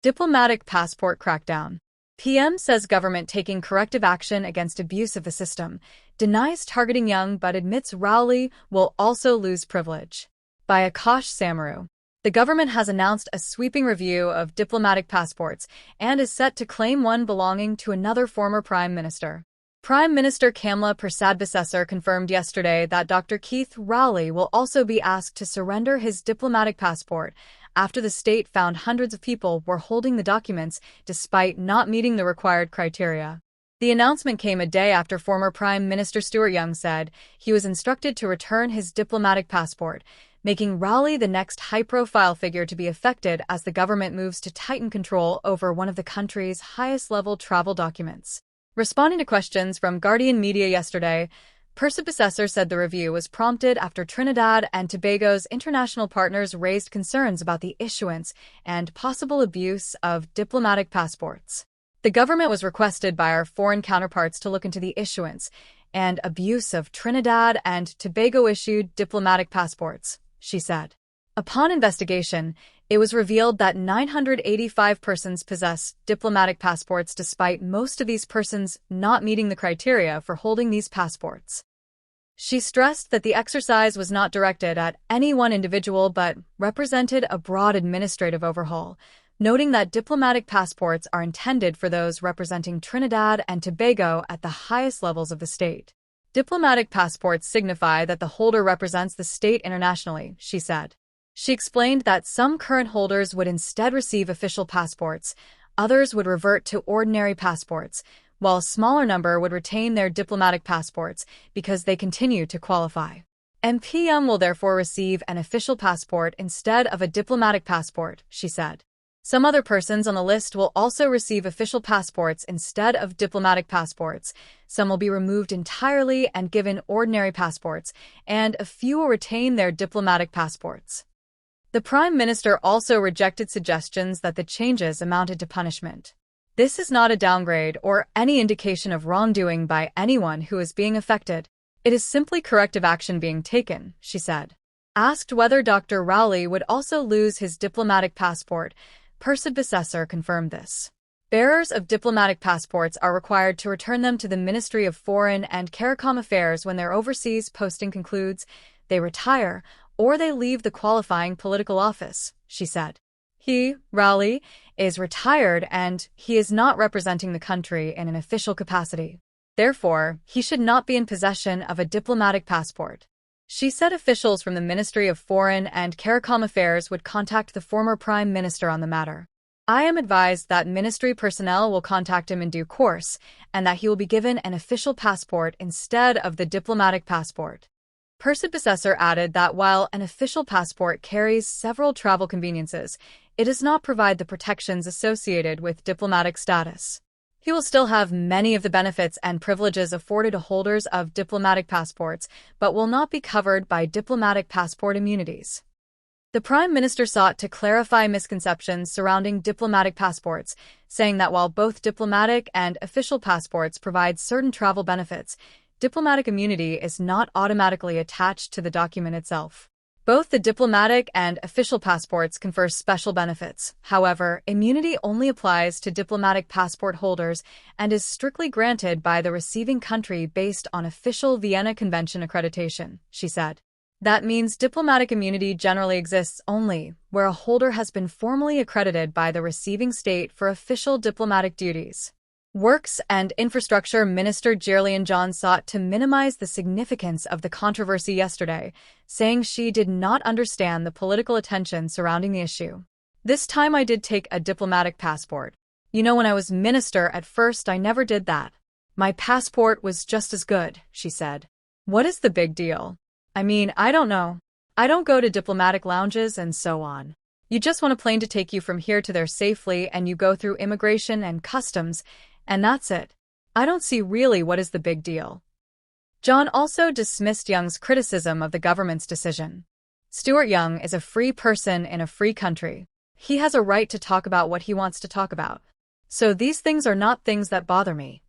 Diplomatic passport crackdown. PM says government taking corrective action against abuse of the system, denies targeting young but admits Rowley will also lose privilege. By Akash Samaru. The government has announced a sweeping review of diplomatic passports and is set to claim one belonging to another former Prime Minister. Prime Minister Kamla Persad-Bissessar confirmed yesterday that Dr. Keith Rowley will also be asked to surrender his diplomatic passport after the state found hundreds of people were holding the documents despite not meeting the required criteria. The announcement came a day after former Prime Minister Stuart Young said he was instructed to return his diplomatic passport, making Rowley the next high-profile figure to be affected as the government moves to tighten control over one of the country's highest-level travel documents. Responding to questions from Guardian Media yesterday, Persad-Bissessar said the review was prompted after Trinidad and Tobago's international partners raised concerns about the issuance and possible abuse of diplomatic passports. The government was requested by our foreign counterparts to look into the issuance and abuse of Trinidad and Tobago-issued diplomatic passports, she said. Upon investigation, it was revealed that 985 persons possess diplomatic passports despite most of these persons not meeting the criteria for holding these passports. She stressed that the exercise was not directed at any one individual but represented a broad administrative overhaul, noting that diplomatic passports are intended for those representing Trinidad and Tobago at the highest levels of the state. Diplomatic passports signify that the holder represents the state internationally, she said. She explained that some current holders would instead receive official passports, others would revert to ordinary passports, while a smaller number would retain their diplomatic passports because they continue to qualify. MPM will therefore receive an official passport instead of a diplomatic passport, she said. Some other persons on the list will also receive official passports instead of diplomatic passports. Some will be removed entirely and given ordinary passports, and a few will retain their diplomatic passports. The Prime Minister also rejected suggestions that the changes amounted to punishment. This is not a downgrade or any indication of wrongdoing by anyone who is being affected. It is simply corrective action being taken, she said. Asked whether Dr. Rowley would also lose his diplomatic passport, Persad-Bissessar confirmed this. Bearers of diplomatic passports are required to return them to the Ministry of Foreign and CARICOM Affairs when their overseas posting concludes, they retire, or they leave the qualifying political office, she said. He, Rowley, is retired and he is not representing the country in an official capacity. Therefore, he should not be in possession of a diplomatic passport. She said officials from the Ministry of Foreign and CARICOM Affairs would contact the former Prime Minister on the matter. I am advised that ministry personnel will contact him in due course and that he will be given an official passport instead of the diplomatic passport. Persad-Bissessar added that while an official passport carries several travel conveniences, it does not provide the protections associated with diplomatic status. He will still have many of the benefits and privileges afforded to holders of diplomatic passports, but will not be covered by diplomatic passport immunities. The Prime Minister sought to clarify misconceptions surrounding diplomatic passports, saying that while both diplomatic and official passports provide certain travel benefits, diplomatic immunity is not automatically attached to the document itself. Both the diplomatic and official passports confer special benefits. However, immunity only applies to diplomatic passport holders and is strictly granted by the receiving country based on official Vienna Convention accreditation, she said. That means diplomatic immunity generally exists only where a holder has been formally accredited by the receiving state for official diplomatic duties. Works and Infrastructure Minister Gillian John sought to minimize the significance of the controversy yesterday, saying she did not understand the political attention surrounding the issue. This time I did take a diplomatic passport. You know, when I was minister at first I never did that. My passport was just as good, she said. What is the big deal? I mean, I don't know. I don't go to diplomatic lounges and so on. You just want a plane to take you from here to there safely and you go through immigration and customs, and that's it. I don't see really what is the big deal. John also dismissed Young's criticism of the government's decision. Stuart Young is a free person in a free country. He has a right to talk about what he wants to talk about. So these things are not things that bother me.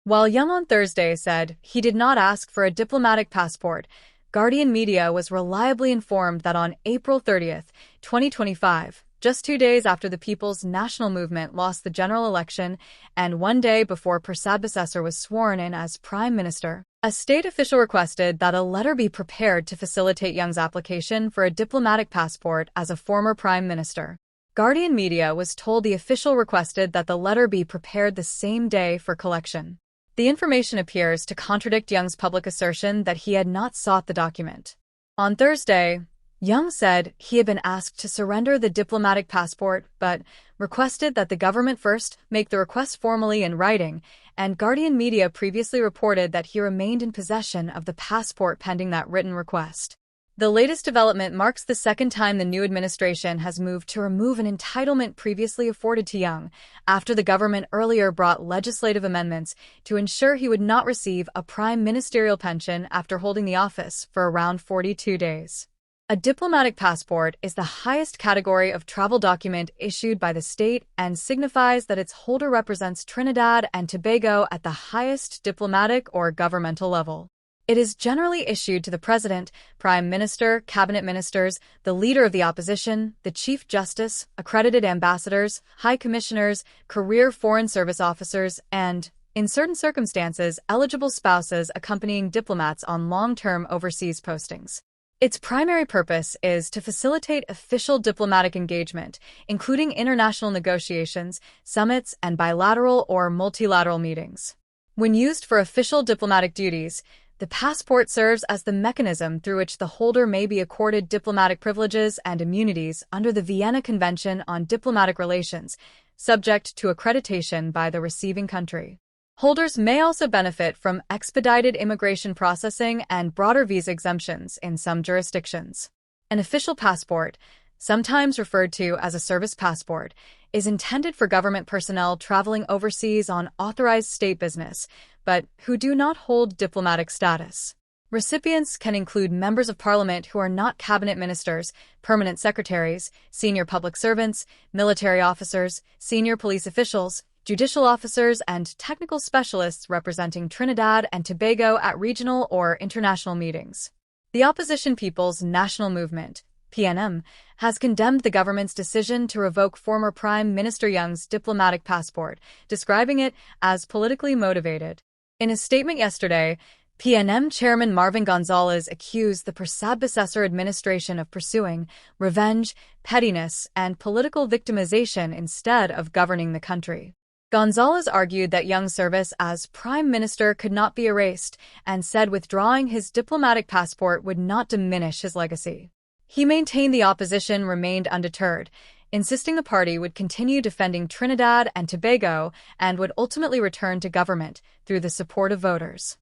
While Young on Thursday said he did not ask for a diplomatic passport, Guardian Media was reliably informed that on April 30, 2025, just 2 days after the People's National Movement lost the general election and 1 day before Prasad Basesar was sworn in as Prime Minister. A state official requested that a letter be prepared to facilitate Young's application for a diplomatic passport as a former Prime Minister. Guardian Media was told the official requested that the letter be prepared the same day for collection. The information appears to contradict Young's public assertion that he had not sought the document. On Thursday, Young said he had been asked to surrender the diplomatic passport, but requested that the government first make the request formally in writing, and Guardian Media previously reported that he remained in possession of the passport pending that written request. The latest development marks the second time the new administration has moved to remove an entitlement previously afforded to Young, after the government earlier brought legislative amendments to ensure he would not receive a prime ministerial pension after holding the office for around 42 days. A diplomatic passport is the highest category of travel document issued by the state and signifies that its holder represents Trinidad and Tobago at the highest diplomatic or governmental level. It is generally issued to the president, prime minister, cabinet ministers, the leader of the opposition, the chief justice, accredited ambassadors, high commissioners, career foreign service officers, and, in certain circumstances, eligible spouses accompanying diplomats on long-term overseas postings. Its primary purpose is to facilitate official diplomatic engagement, including international negotiations, summits, and bilateral or multilateral meetings. When used for official diplomatic duties, the passport serves as the mechanism through which the holder may be accorded diplomatic privileges and immunities under the Vienna Convention on Diplomatic Relations, subject to accreditation by the receiving country. Holders may also benefit from expedited immigration processing and broader visa exemptions in some jurisdictions. An official passport, sometimes referred to as a service passport, is intended for government personnel traveling overseas on authorized state business, but who do not hold diplomatic status. Recipients can include members of parliament who are not cabinet ministers, permanent secretaries, senior public servants, military officers, senior police officials, judicial officers, and technical specialists representing Trinidad and Tobago at regional or international meetings. The opposition People's National Movement, PNM, has condemned the government's decision to revoke former Prime Minister Young's diplomatic passport, describing it as politically motivated. In a statement yesterday, PNM Chairman Marvin Gonzalez accused the Prasad Basesar administration of pursuing revenge, pettiness, and political victimization instead of governing the country. Gonzalez argued that Young's service as prime minister could not be erased and said withdrawing his diplomatic passport would not diminish his legacy. He maintained the opposition remained undeterred, insisting the party would continue defending Trinidad and Tobago and would ultimately return to government through the support of voters.